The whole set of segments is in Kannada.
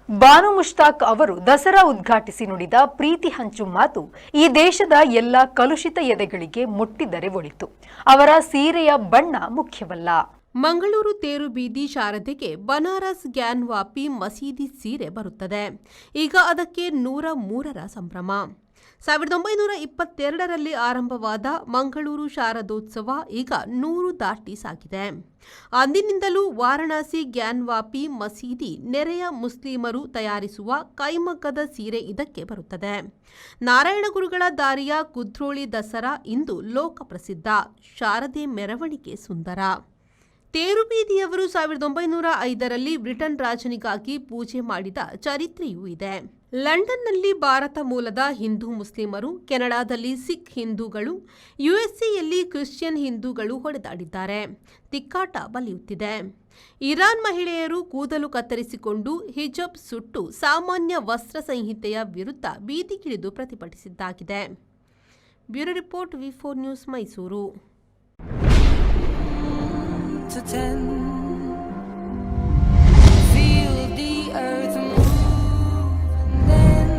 ಬಾನು ಮುಷ್ತಾಕ್ ಅವರು ದಸರಾ ಉದ್ಘಾಟಿಸಿ ನುಡಿದ ಪ್ರೀತಿ ಹಂಚು ಮಾತು ಈ ದೇಶದ ಎಲ್ಲ ಕಲುಷಿತ ಎದೆಗಳಿಗೆ ಮುಟ್ಟಿದರೆ ಒಳಿತು. ಅವರ ಸೀರೆಯ ಬಣ್ಣ ಮುಖ್ಯವಲ್ಲ. ಮಂಗಳೂರು ತೇರು ಬೀದಿ ಶಾರದೆಗೆ ಬನಾರಸ್ ಗ್ಯಾನ್ವಾಪಿ ಮಸೀದಿ ಸೀರೆ ಬರುತ್ತದೆ. ಈಗ ಅದಕ್ಕೆ 103ರ ಸಂಭ್ರಮ. 1922ರಲ್ಲಿ ಆರಂಭವಾದ ಮಂಗಳೂರು ಶಾರದೋತ್ಸವ ಈಗ 100 ದಾಟಿ ಸಾಗಿದೆ. ಅಂದಿನಿಂದಲೂ ವಾರಣಾಸಿ ಗ್ಯಾನ್ವಾಪಿ ಮಸೀದಿ ನೆರೆಯ ಮುಸ್ಲಿಮರು ತಯಾರಿಸುವ ಕೈಮಗ್ಗದ ಸೀರೆ ಇದಕ್ಕೆ ಬರುತ್ತದೆ. ನಾರಾಯಣಗುರುಗಳ ದಾರಿಯ ಕುದ್ರೋಳಿ ದಸರಾ ಇಂದು ಲೋಕಪ್ರಸಿದ್ಧ. ಶಾರದೆ ಮೆರವಣಿಗೆ ಸುಂದರ. ತೇರುಬೀದಿಯವರು 1905ರಲ್ಲಿ ಬ್ರಿಟನ್ ರಾಜನಿಗಾಗಿ ಪೂಜೆ ಮಾಡಿದ ಚರಿತ್ರೆಯೂ ಇದೆ. ಲಂಡನ್ನಲ್ಲಿ ಭಾರತ ಮೂಲದ ಹಿಂದೂ ಮುಸ್ಲಿಮರು, ಕೆನಡಾದಲ್ಲಿ ಸಿಖ್ ಹಿಂದೂಗಳು, ಯುಎಸ್ಎಯಲ್ಲಿ ಕ್ರಿಶ್ಚಿಯನ್ ಹಿಂದೂಗಳು ಹೊಡೆದಾಡಿದ್ದಾರೆ. ತಿಕ್ಕಾಟ ಬಲಿಯುತ್ತಿದೆ. ಇರಾನ್ ಮಹಿಳೆಯರು ಕೂದಲು ಕತ್ತರಿಸಿಕೊಂಡು ಹಿಜಬ್ ಸುಟ್ಟು ಸಾಮಾನ್ಯ ವಸ್ತ್ರ ಸಂಹಿತೆಯ ವಿರುದ್ಧ ಬೀದಿಗಿಳಿದು ಪ್ರತಿಭಟಿಸಿದ್ದಾಗಿದೆ. ಬ್ಯೂರೋ ರಿಪೋರ್ಟ್, ವಿ4 news, Mysuru. Feel the earth move and then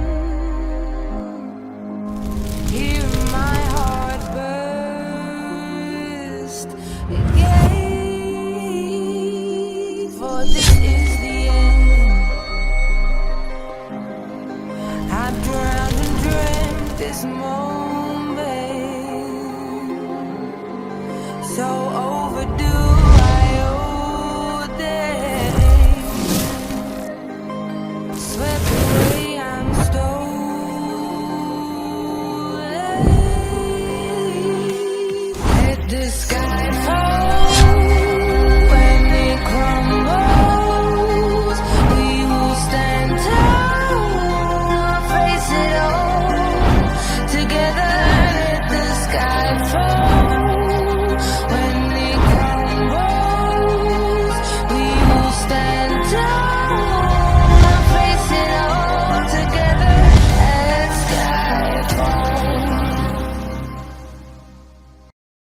hear my heart burst again, for this is the end. I've drowned and dreamt this moment, so overdue. Swear